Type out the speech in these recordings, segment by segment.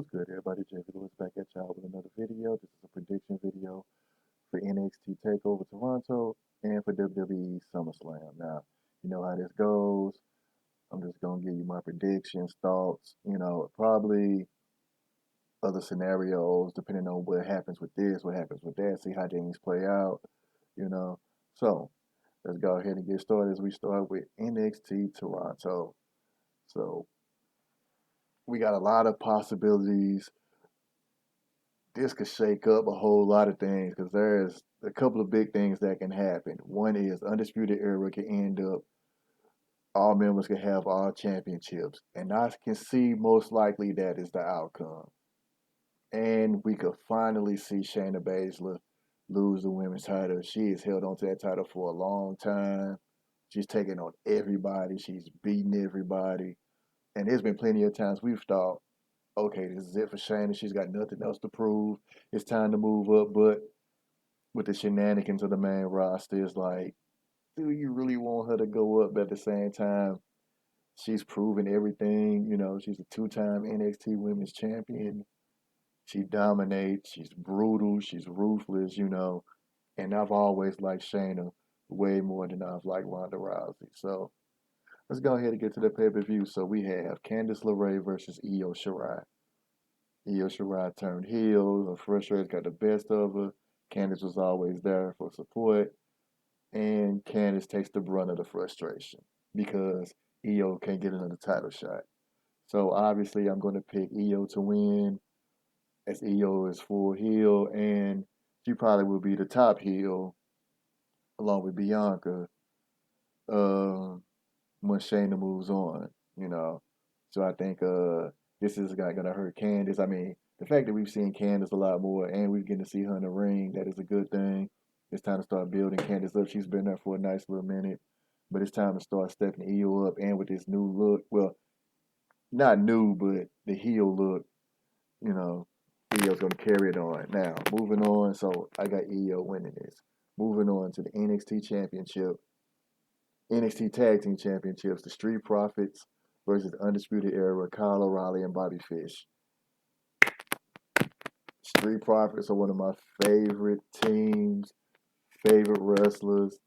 What's good, everybody? JV Lewis back at y'all with another video. This is a prediction video for NXT TakeOver Toronto and for WWE Summerslam. Now, you know how this goes. I'm just gonna give you my predictions, thoughts, probably other scenarios depending on what happens with this, what happens with that, see how things play out, you know. So let's go ahead and get started as we start with NXT Toronto. So we got a lot of possibilities. This could shake up a whole lot of things because there's a couple of big things that can happen. One is Undisputed Era can end up, all members can have all championships. And I can see most likely that is the outcome. And we could finally see Shayna Baszler lose the women's title. She has held on to that title for a long time. She's taking on everybody. She's beating everybody. And there's been plenty of times we've thought, okay, this is it for Shayna. She's got nothing else to prove. It's time to move up. But with the shenanigans of the main roster, it's like, do you really want her to go up? But at the same time, she's proven everything. She's a two-time NXT Women's Champion. She dominates. She's brutal. She's ruthless. And I've always liked Shayna way more than I've liked Ronda Rousey. So let's go ahead and get to the pay-per-view. So we have Candice LeRae versus Io Shirai. Io Shirai turned heel. Her frustrations got the best of her. Candice was always there for support. And Candice takes the brunt of the frustration because Io can't get another title shot. So obviously I'm going to pick Io to win as Io is full heel and she probably will be the top heel along with Bianca um, when Shayna moves on, you know. So I think this is not gonna hurt Candice. I mean, the fact that we've seen Candice a lot more and we're getting to see her in the ring, that is a good thing. It's time to start building Candice up. She's been there for a nice little minute. But it's time to start stepping Io up and with this new look. Well, not new, but the heel look, you know, Io's gonna carry it on. Now, moving on, so I got Io winning this. Moving on to the NXT Championship. NXT Tag Team Championships, the Street Profits versus Undisputed Era, Kyle O'Reilly and Bobby Fish. Street Profits are one of my favorite teams, favorite wrestlers.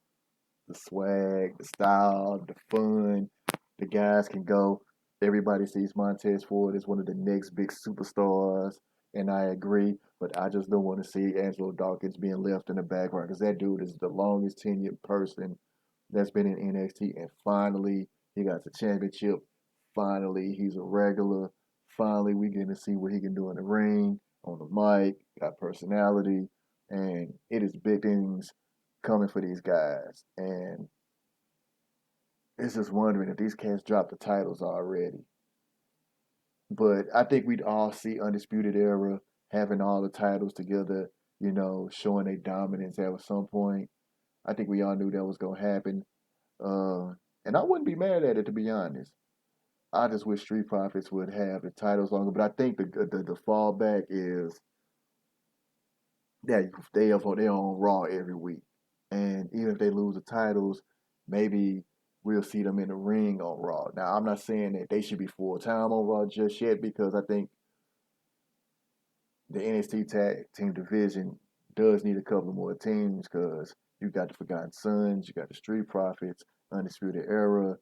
The swag, the style, the fun. The guys can go. Everybody sees Montez Ford as one of the next big superstars, and I agree. But I just don't want to see Angelo Dawkins being left in the background because that dude is the longest tenured person that's been in NXT, and finally he got the championship. Finally, he's a regular. Finally, we get to see what he can do in the ring, on the mic, got personality, and it is big things coming for these guys. And it's just wondering if these cats dropped the titles already. But I think we'd all see Undisputed Era having all the titles together, showing their dominance at some point. I think we all knew that was going to happen. And I wouldn't be mad at it, to be honest. I just wish Street Profits would have the titles longer. But I think the fallback is that they're on Raw every week. And even if they lose the titles, maybe we'll see them in the ring on Raw. Now, I'm not saying that they should be full time on Raw just yet because I think the NXT Tag Team division does need a couple more teams because you got the Forgotten Sons, you got the Street Profits, Undisputed Era,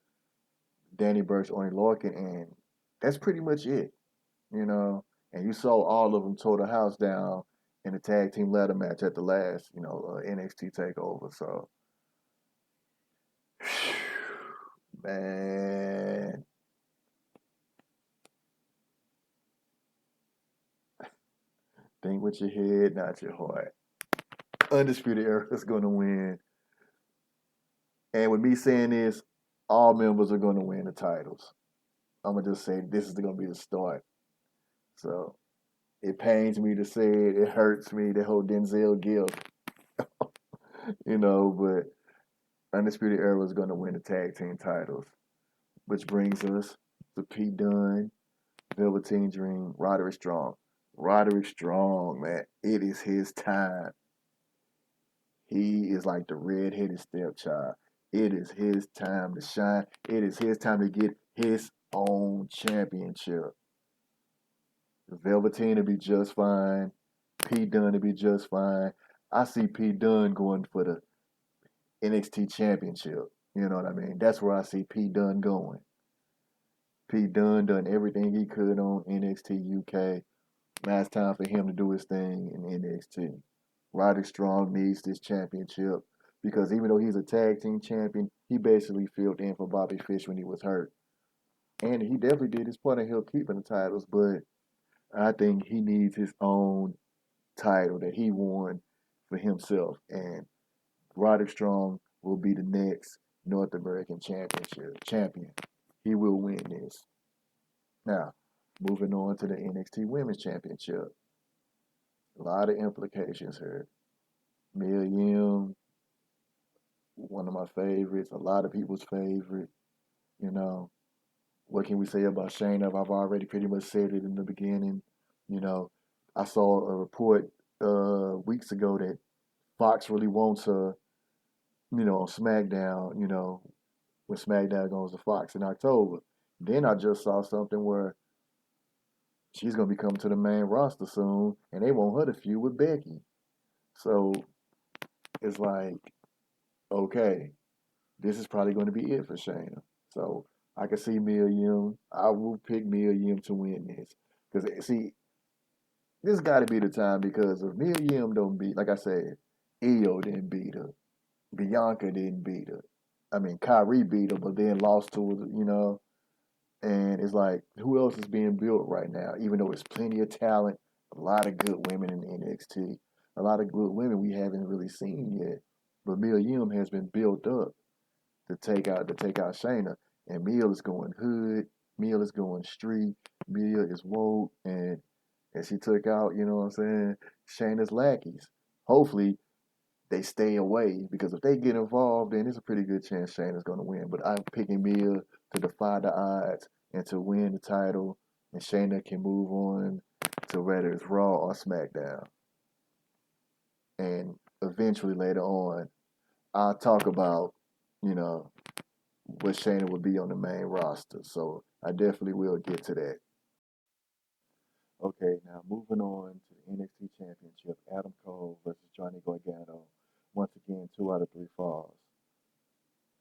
Danny Burch, Oney Lorcan, and that's pretty much it. And you saw all of them tore the house down in the tag team ladder match at the last, NXT takeover. So, man, think with your head, not your heart. Undisputed Era is going to win. And with me saying this, all members are going to win the titles. I'm going to just say this is going to be the start. So, it pains me to say it. It hurts me, the whole Denzel gift, but Undisputed Era is going to win the tag team titles. Which brings us to Pete Dunne, Velveteen Dream, Roderick Strong. Roderick Strong, man, it is his time. He is like the red-headed stepchild. It is his time to shine. It is his time to get his own championship. Velveteen to be just fine. Pete Dunne to be just fine. I see Pete Dunne going for the NXT Championship. You know what I mean? That's where I see Pete Dunne going. Pete Dunne done everything he could on NXT UK. Now it's time for him to do his thing in NXT. Roderick Strong needs this championship because even though he's a tag team champion, he basically filled in for Bobby Fish when he was hurt. And he definitely did his part in help keeping the titles, but I think he needs his own title that he won for himself. And Roderick Strong will be the next North American Championship champion. He will win this. Now, moving on to the NXT Women's Championship. A lot of implications here. Mia Yim, one of my favorites, a lot of people's favorite. You know, what can we say about Shayna? I've already pretty much said it in the beginning. You know, I saw a report weeks ago that Fox really wants her, on SmackDown, when SmackDown goes to Fox in October. Then I just saw something where she's gonna be coming to the main roster soon, and they want her to feud with Becky. So it's like, okay, this is probably going to be it for Shayna. So I can see Mia Yim. I will pick Mia Yim to win this because see, this got to be the time because if Mia Yim don't beat, like I said, Io didn't beat her, Bianca didn't beat her. I mean, Kyrie beat her, but then lost to her, And it's like, who else is being built right now? Even though it's plenty of talent, a lot of good women in NXT, a lot of good women we haven't really seen yet. But Mia Yim has been built up to take out Shayna. And Mia is going hood, Mia is going street, Mia is woke, and she took out, you know what I'm saying, Shayna's lackeys. Hopefully they stay away because if they get involved, then it's a pretty good chance Shayna's going to win. But I'm picking Mia to defy the odds and to win the title, and Shayna can move on to whether it's Raw or SmackDown. And eventually later on, I'll talk about, you know, what Shayna would be on the main roster. So I definitely will get to that. Okay, now moving on to the NXT Championship, Adam Cole versus Johnny Gargano. Once again, 2 out of 3 falls.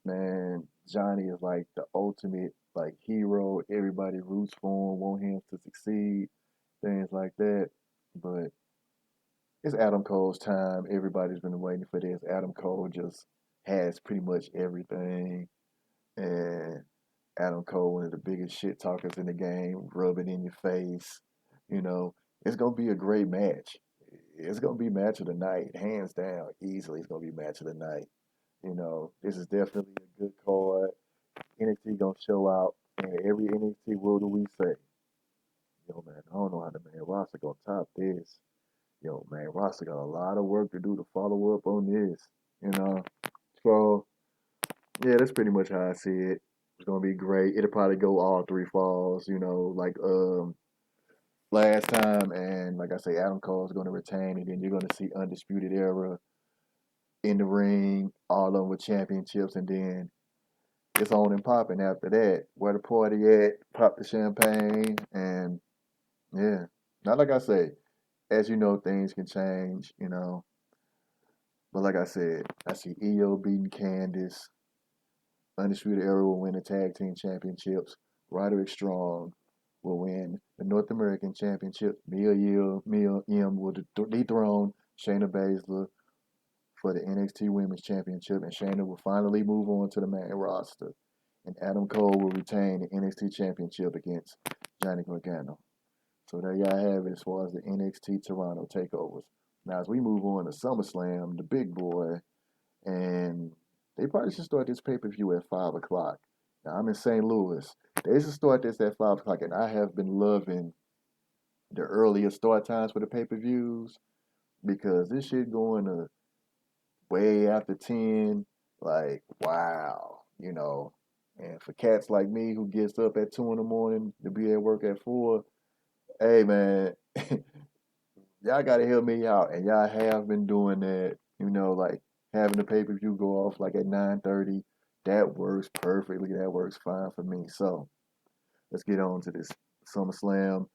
Man, Johnny is like the ultimate like hero. Everybody roots for him, want him to succeed, things like that. But it's Adam Cole's time. Everybody's been waiting for this. Adam Cole just has pretty much everything. And Adam Cole, one of the biggest shit talkers in the game, rub it in your face. You know, it's gonna be a great match. It's gonna be match of the night, hands down, easily. It's gonna be match of the night. This is definitely a good card. NXT gonna show out, and every NXT what do we say? Yo, man, I don't know how the main roster gonna top this. Yo, man, roster got a lot of work to do to follow up on this. You know, so yeah, that's pretty much how I see it. It's gonna be great. It'll probably go all 3 falls, like last time. And like I say, Adam Cole is gonna retain, and then you're gonna see Undisputed Era in the ring, all of them with championships, and then it's on and popping after that. Where the party at? Pop the champagne, and yeah. Not like I say, as you know, things can change, But like I said, I see Io beating Candice. Undisputed Era will win the tag team championships. Roderick Strong will win the North American Championship. Mia Yim will dethrone Shayna Baszler for the NXT Women's Championship, and Shayna will finally move on to the main roster. And Adam Cole will retain the NXT Championship against Johnny Gargano. So there y'all have it as far as the NXT Toronto takeovers. Now, as we move on to SummerSlam, the big boy, and they probably should start this pay-per-view at 5 o'clock. Now, I'm in St. Louis. They should start this at 5 o'clock, and I have been loving the earlier start times for the pay-per-views because this shit going to way after 10, like, wow, And for cats like me who gets up at 2 in the morning to be at work at 4, hey, man, y'all got to help me out. And y'all have been doing that, like having the pay-per-view go off like at 9:30. That works perfectly. That works fine for me. So let's get on to this SummerSlam.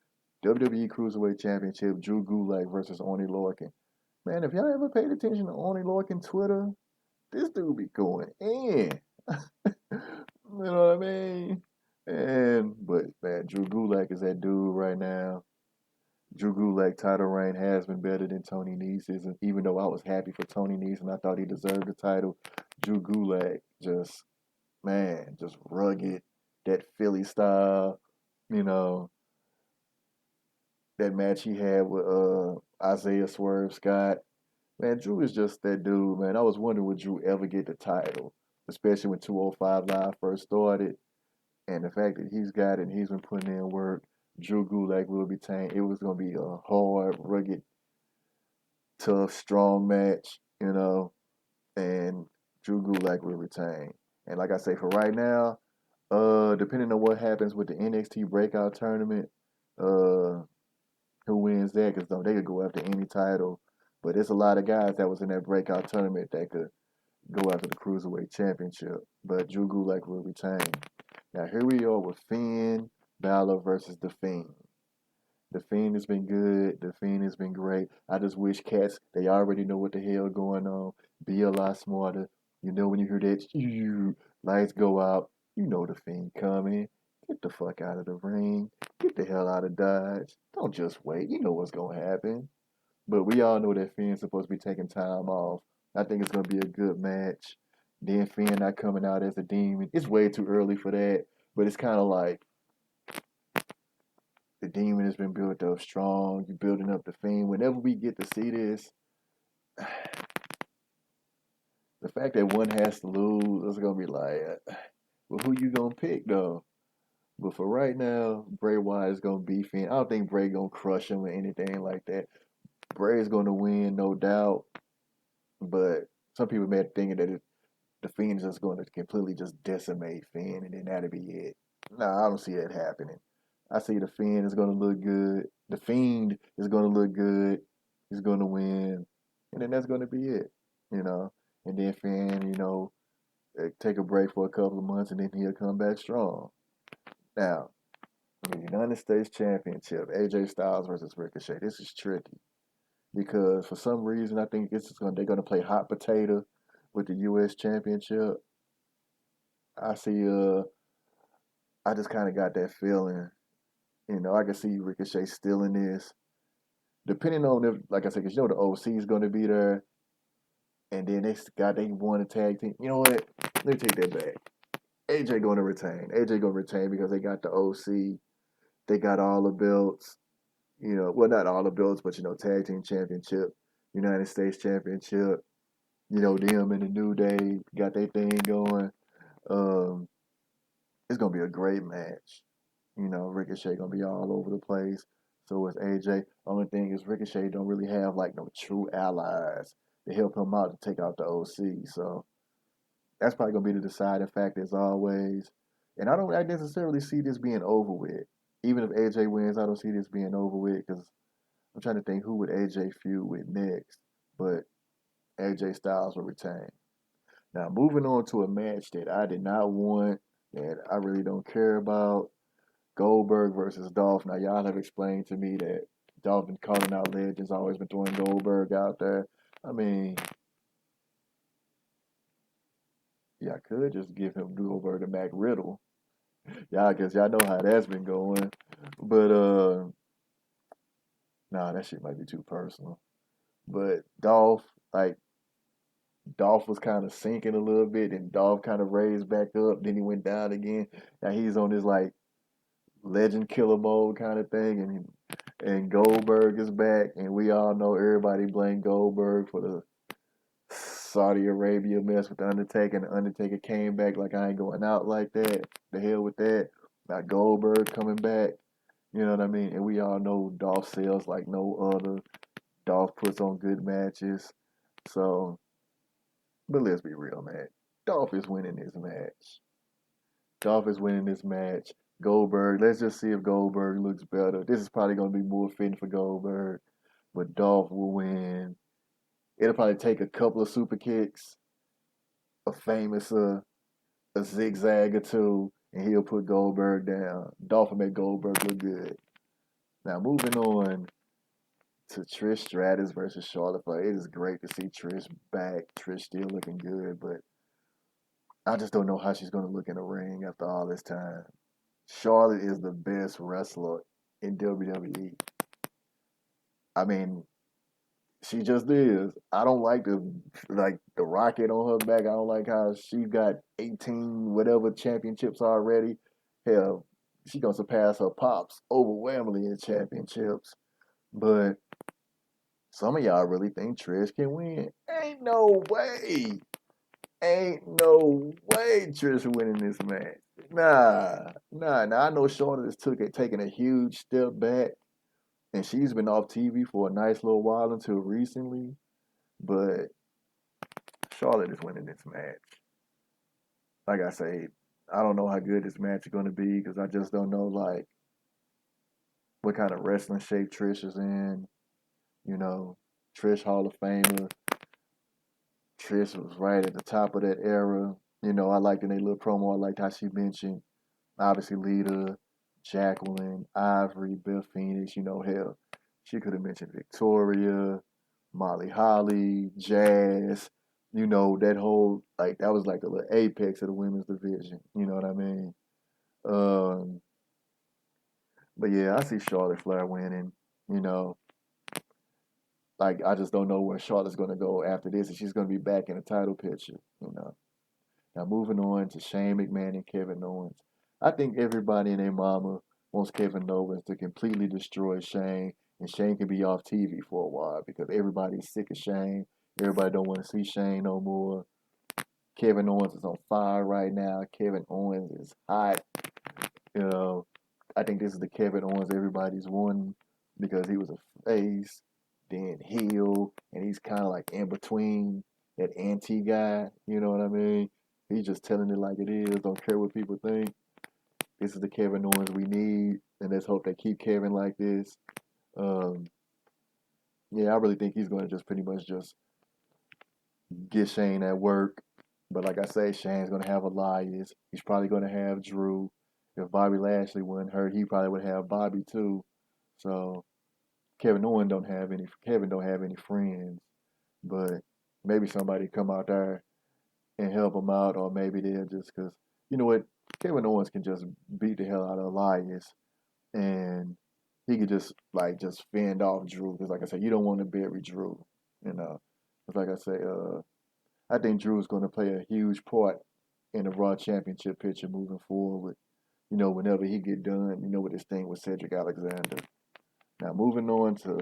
WWE Cruiserweight Championship, Drew Gulak versus Oney Lorcan. Man, if y'all ever paid attention to Oney Lorcan Twitter, this dude be going in. You know what I mean? But man, Drew Gulak is that dude right now. Drew Gulak title reign has been better than Tony Nese's, and even though I was happy for Tony Nese and I thought he deserved the title, Drew Gulak just rugged, that Philly style, you know, that match he had with Isaiah Swerve Scott. Man, Drew is just that dude, man. I was wondering would Drew ever get the title, especially when 205 Live first started. And the fact that he's got it and he's been putting in work, Drew Gulak will be tamed. It was going to be a hard, rugged, tough, strong match, and Drew Gulak will retain. And like I say, for right now, depending on what happens with the NXT breakout tournament, uh, who wins that? Because they could go after any title, but there's a lot of guys that was in that breakout tournament that could go after the Cruiserweight Championship. But Drew Gulak will retain. Now here we are with Finn Balor versus The Fiend. The Fiend has been good. The Fiend has been great. I just wish cats, they already know what the hell going on. Be a lot smarter. You know when you hear that, lights go out, you know the Fiend coming. Get the fuck out of the ring. Get the hell out of Dodge. Don't just wait. You know what's going to happen. But we all know that Finn's supposed to be taking time off. I think it's going to be a good match. Then Finn not coming out as a demon. It's way too early for that. But it's kind of like the demon has been built up strong. You're building up the Fiend. Whenever we get to see this, the fact that one has to lose, it's going to be like, well, who you going to pick, though? But for right now, Bray Wyatt is going to beat Finn. I don't think Bray going to crush him or anything like that. Bray is going to win, no doubt. But some people may be thinking that the Fiend is just going to completely just decimate Finn, and then that'll be it. Nah, I don't see that happening. I see the Fiend is going to look good. The Fiend is going to look good. He's going to win, and then that's going to be it, you know. And then Finn, take a break for a couple of months, and then he'll come back strong. Now, the United States Championship, AJ Styles versus Ricochet. This is tricky because for some reason I think they're going to play hot potato with the U.S. Championship. I see. I just kind of got that feeling. I can see Ricochet still in this. Depending on if, like I said, because the OC is going to be there, and then they won a tag team. You know what? Let me take that back. AJ going to retain. AJ going to retain because they got the OC. They got all the belts. Well, not all the belts, but tag team championship, United States Championship. Them and the New Day got their thing going. Um, it's gonna be a great match. Ricochet gonna be all over the place. So is AJ. Only thing is Ricochet don't really have like no true allies to help him out to take out the OC. So that's probably gonna be the deciding factor as always. And I don't necessarily see this being over with. Even if AJ wins, I don't see this being over with because I'm trying to think who would AJ feud with next. But AJ Styles will retain. Now moving on to a match that I did not want, that I really don't care about. Goldberg versus Dolph. Now, y'all have explained to me that Dolph been calling out legends, always been throwing Goldberg out there. I mean, yeah, I could just give him Goldberg to Mac Riddle. Y'all, guess y'all know how that's been going. But, nah, that shit might be too personal. But Dolph was kind of sinking a little bit, and Dolph kind of raised back up, then he went down again. Now he's on this, legend killer mode kind of thing, and Goldberg is back, and we all know everybody blame Goldberg for the Saudi Arabia mess with the Undertaker, and the Undertaker came back like I ain't going out like that. The hell with that. Now Goldberg coming back, you know what I mean? And we all know Dolph sells like no other. Dolph puts on good matches. So, but let's be real, man. Dolph is winning this match. Dolph is winning this match. Goldberg, let's just see if Goldberg looks better. This is probably going to be more fitting for Goldberg, but Dolph will win. It'll probably take a couple of super kicks, a famous a zigzag or two, and he'll put Goldberg down. Dolph will make Goldberg look good. Now moving on to Trish Stratus versus Charlotte Flair. It is great to see Trish back. Trish still looking good, but I just don't know how she's gonna look in the ring after all this time. Charlotte is the best wrestler in WWE. I mean, she just is. I don't like the rocket on her back. I don't like how she got 18 whatever championships already. Hell, she gonna surpass her pops overwhelmingly in championships. But some of y'all really think Trish can win. Ain't no way. Ain't no way Trish winning this match. Nah. Now I know Charlotte has taken a huge step back, and she's been off TV for a nice little while until recently. But Charlotte is winning this match. Like I say, I don't know how good this match is going to be because I just don't know like what kind of wrestling shape Trish is in. You know, Trish Hall of Famer. Trish was right at the top of that era. You know, I liked in a little promo. I liked how she mentioned obviously Lita, Jacqueline, Ivory, Beth Phoenix. You know, hell, she could have mentioned Victoria, Molly Holly, Jazz. You know, that whole like that was like the little apex of the women's division. You know what I mean? Um, but yeah, I see Charlotte Flair winning. You know, like I just don't know where Charlotte's gonna go after this, and she's gonna be back in the title picture. You know. Now moving on to Shane McMahon and Kevin Owens. I think everybody and their mama wants Kevin Owens to completely destroy Shane, and Shane can be off TV for a while because everybody's sick of Shane. Everybody don't want to see Shane no more. Kevin Owens is on fire right now. Kevin Owens is hot. You know, I think this is the Kevin Owens everybody's wanting because he was a face, then heel, and he's kind of like in between that anti guy. You know what I mean? He's just telling it like it is. Don't care what people think. This is the Kevin Owens we need, and let's hope they keep Kevin like this. Um, yeah, I really think he's going to just pretty much just get Shane at work. But like I say, Shane's going to have Elias. He's probably going to have Drew. If Bobby Lashley wasn't hurt, he probably would have Bobby too. So Kevin don't have any friends. But maybe somebody come out there and help him out, or maybe they'll just because you know what, Kevin Owens can just beat the hell out of Elias, and he could just fend off Drew. Because like I said, you don't want to bury Drew, you know. Because like I say, I think Drew is going to play a huge part in the Raw Championship picture moving forward. You know, whenever he get done, you know, with this thing with Cedric Alexander. Now moving on to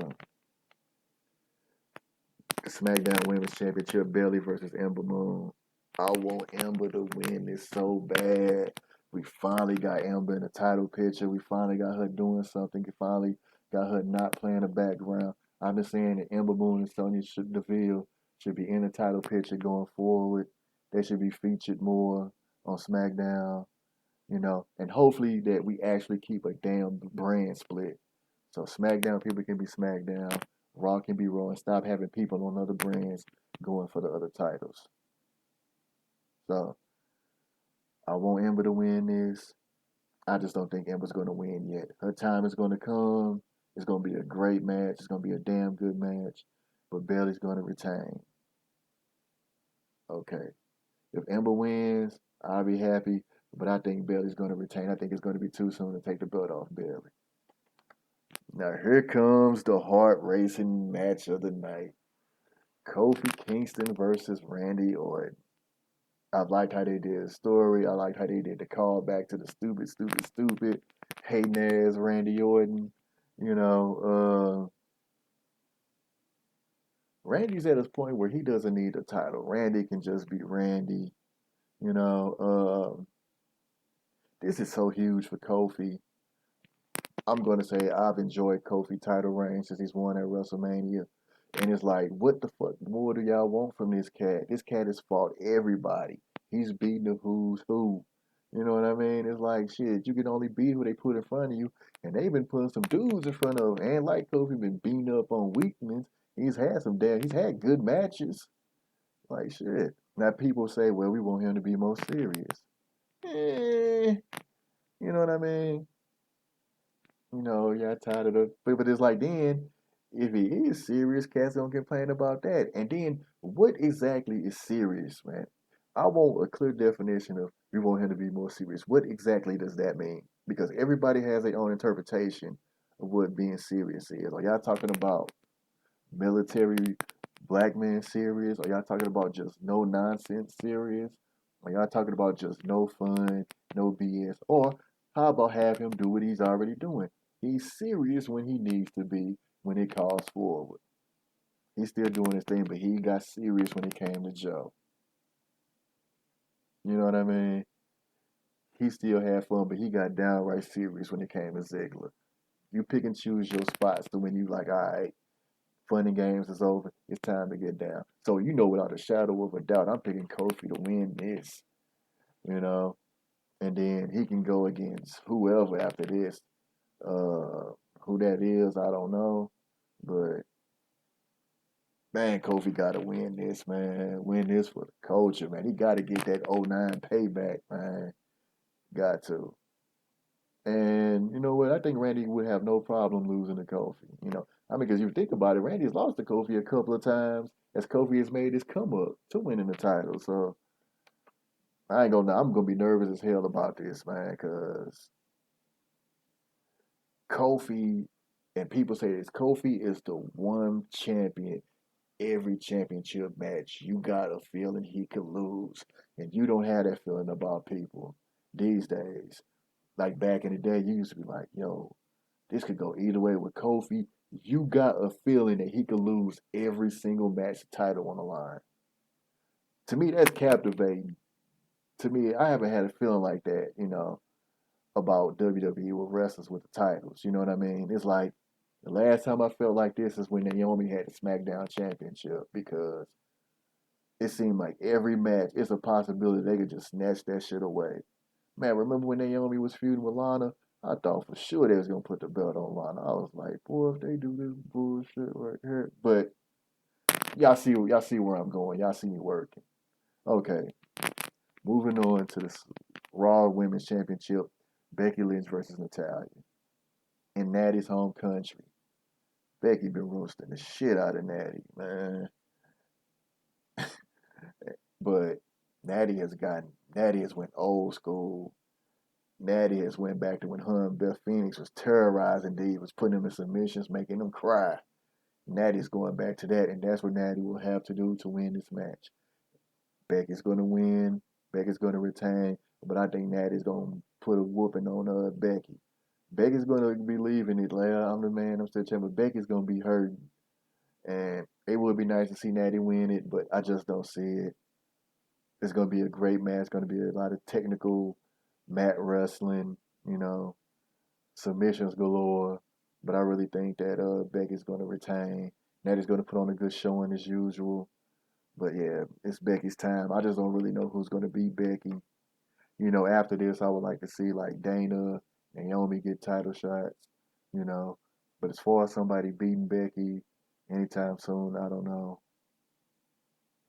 SmackDown Women's Championship, Bayley versus Ember Moon. I want Ember to win this so bad. We finally got Ember in the title picture. We finally got her doing something. We finally got her not playing the background. I'm just saying that Ember Moon and Sonya Deville should be in the title picture going forward. They should be featured more on SmackDown, you know, and hopefully that we actually keep a damn brand split. So SmackDown people can be SmackDown, Raw can be Raw, and stop having people on other brands going for the other titles. So I want Ember to win this. I just don't think Ember's going to win yet. Her time is going to come. It's going to be a great match. It's going to be a damn good match. But Bayley's going to retain. Okay. If Ember wins, I'll be happy. But I think Bayley's going to retain. I think it's going to be too soon to take the belt off Bayley. Now here comes the heart racing match of the night. Kofi Kingston versus Randy Orton. I liked how they did the story. I liked how they did the call back to the stupid, hating ass Randy Orton. You know, Randy's at his point where he doesn't need a title. Randy can just be Randy. You know, this is so huge for Kofi. I'm going to say I've enjoyed Kofi title reign since he's won at WrestleMania. And it's like, what the fuck more do y'all want from this cat? This cat has fought everybody. He's beating the who's who. You know what I mean? It's like, shit, you can only beat who they put in front of you. And they've been putting some dudes in front of him. And like Kofi been beating up on weakness. He's had good matches. Like, shit. Now people say, well, we want him to be more serious. You know what I mean? y'all tired of the. But it's like then, if he is serious, cats gonna complain about that. And then, what exactly is serious, man? I want a clear definition of we want him to be more serious. What exactly does that mean? Because everybody has their own interpretation of what being serious is. Are y'all talking about military black man serious? Are y'all talking about just no nonsense serious? Are y'all talking about just no fun, no BS? Or how about have him do what he's already doing? He's serious when he needs to be, when it calls forward. He's still doing his thing, but he got serious when it came to Joe. You know what I mean? He still had fun, but he got downright serious when it came to Ziggler. You pick and choose your spots to when you like, all right, fun and games is over. It's time to get down. So without a shadow of a doubt, I'm picking Kofi to win this. You know, and then he can go against whoever after this. Who that is, I don't know, but man, Kofi got to win this, man. Win this for the culture, man. He got to get that '09 payback, man. Got to. And you know what? I think Randy would have no problem losing to Kofi. Because you think about it, Randy's lost to Kofi a couple of times as Kofi has made his come up to winning the title. So I'm gonna be nervous as hell about this, man, because Kofi, and people say this, Kofi is the one champion. Every championship match, you got a feeling he could lose, and you don't have that feeling about people these days. Like back in the day, you used to be like, yo, this could go either way with Kofi. You got a feeling that he could lose every single match title on the line. To me, that's captivating. To me, I haven't had a feeling like that, about WWE with wrestlers with the titles. You know what I mean? It's like the last time I felt like this is when Naomi had the SmackDown Championship because it seemed like every match it's a possibility they could just snatch that shit away. Man, remember when Naomi was feuding with Lana? I thought for sure they was gonna put the belt on Lana. I was like, boy, if they do this bullshit right here. But y'all see where I'm going. Y'all see me working. Okay, moving on to the Raw Women's Championship, Becky Lynch versus Natalya in Natty's home country. Becky been roasting the shit out of Natty, man. But Natty has went old school. Natty has went back to when her and Beth Phoenix was terrorizing divas, putting them in submissions, making them cry. Natty's going back to that, and that's what Natty will have to do to win this match. Becky's going to win. Becky's going to retain, but I think Natty's going to put a whooping on Becky. Becky's going to be leaving it. Like, I'm the man. I'm still champion. But Becky's going to be hurting, and it would be nice to see Natty win it, but I just don't see it. It's going to be a great match. It's going to be a lot of technical mat wrestling, you know, submissions galore. But I really think that Becky's going to retain. Natty's going to put on a good showing as usual. But yeah, it's Becky's time. I just don't really know who's going to beat Becky. After this, I would like to see like Dana, Naomi get title shots, you know. But as far as somebody beating Becky anytime soon, I don't know.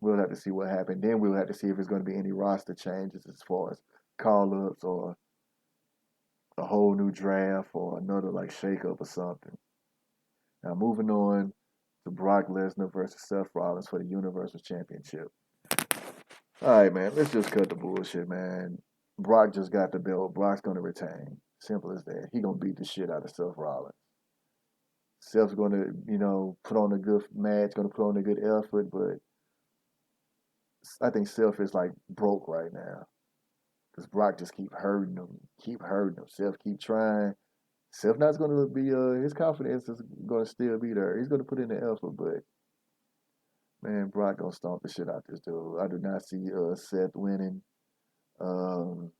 We'll have to see what happens. Then we'll have to see if there's going to be any roster changes as far as call ups or a whole new draft or another like shake up or something. Now moving on to Brock Lesnar versus Seth Rollins for the Universal Championship. All right, man, let's just cut the bullshit, man. Brock just got the belt. Brock's gonna retain. Simple as that. He gonna beat the shit out of Seth Rollins. Seth's gonna, put on a good match, gonna put on a good effort, but I think Seth is like broke right now. Because Brock just keep hurting him. Seth keep trying. Seth not going to be his confidence is going to still be there. He's going to put in the effort, but man, Brock gonna stomp the shit out this dude. I do not see Seth winning. Um,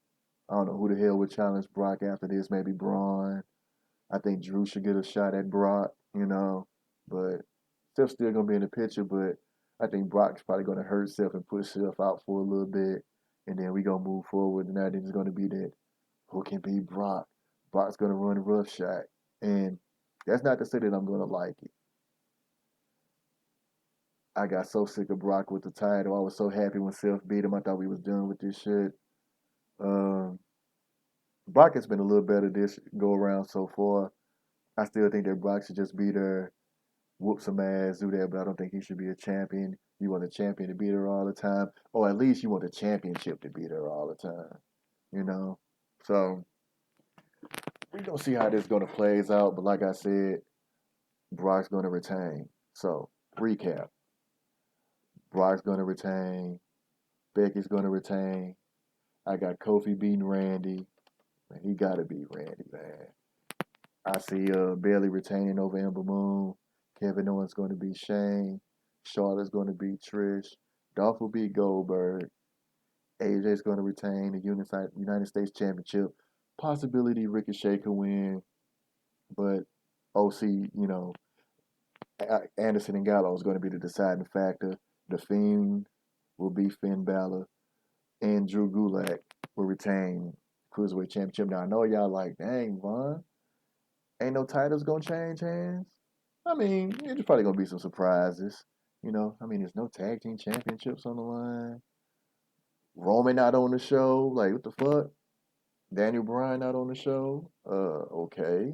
I don't know who the hell would challenge Brock after this. Maybe Braun. I think Drew should get a shot at Brock. But Seth's still gonna be in the picture. But I think Brock's probably gonna hurt Seth and push Seth out for a little bit, and then we gonna move forward. And I think it's gonna be that who can beat Brock. Brock's gonna run a rough shot, and that's not to say that I'm gonna like it. I got so sick of Brock with the title. I was so happy when Seth beat him. I thought we was done with this shit. Um, Brock has been a little better this go around so far. I still think that Brock should just beat her, whoop some ass, do that, but I don't think he should be a champion. You want a champion to beat her all the time, or at least you want the championship to beat her all the time, you know? So we're gonna see how this gonna plays out, but like I said, Brock's gonna retain. So recap. Brock's gonna retain, Becky's gonna retain. I got Kofi beating Randy. Man, he gotta beat Randy, man. I see Bailey retaining over Ember Moon. Kevin Owens going to beat Shane. Charlotte's going to beat Trish. Dolph will beat Goldberg. AJ's going to retain the United States Championship. Possibility Ricochet could win, but OC, Anderson and Gallo is going to be the deciding factor. The Fiend will be Finn Balor, and Drew Gulak will retain Cruiserweight Championship. Now I know y'all like, dang, Vaughn, ain't no titles gonna change hands. I mean, there's probably gonna be some surprises. There's no tag team championships on the line. Roman not on the show. Like, what the fuck? Daniel Bryan not on the show. Okay.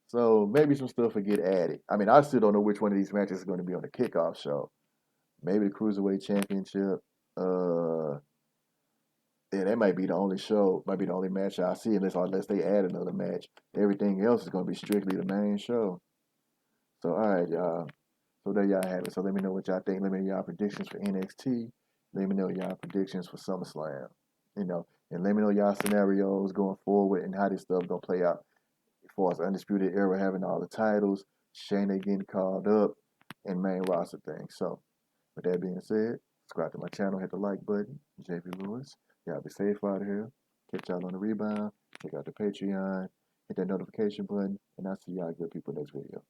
So maybe some stuff will get added. I mean, I still don't know which one of these matches is going to be on the kickoff show. Maybe the Cruiserweight Championship. Yeah, that might be the only show, might be the only match I see unless they add another match. Everything else is going to be strictly the main show. So, all right, y'all. So there y'all have it. So let me know what y'all think. Let me know y'all predictions for NXT. Let me know y'all predictions for SummerSlam. And let me know y'all scenarios going forward and how this stuff gonna play out. As far as Undisputed Era having all the titles, Shayna getting called up, and main roster things. So with that being said, subscribe to my channel, hit the like button. JP Lewis. Y'all be safe out here. Catch y'all on the rebound. Check out the Patreon. Hit that notification button. And I'll see y'all good people next video.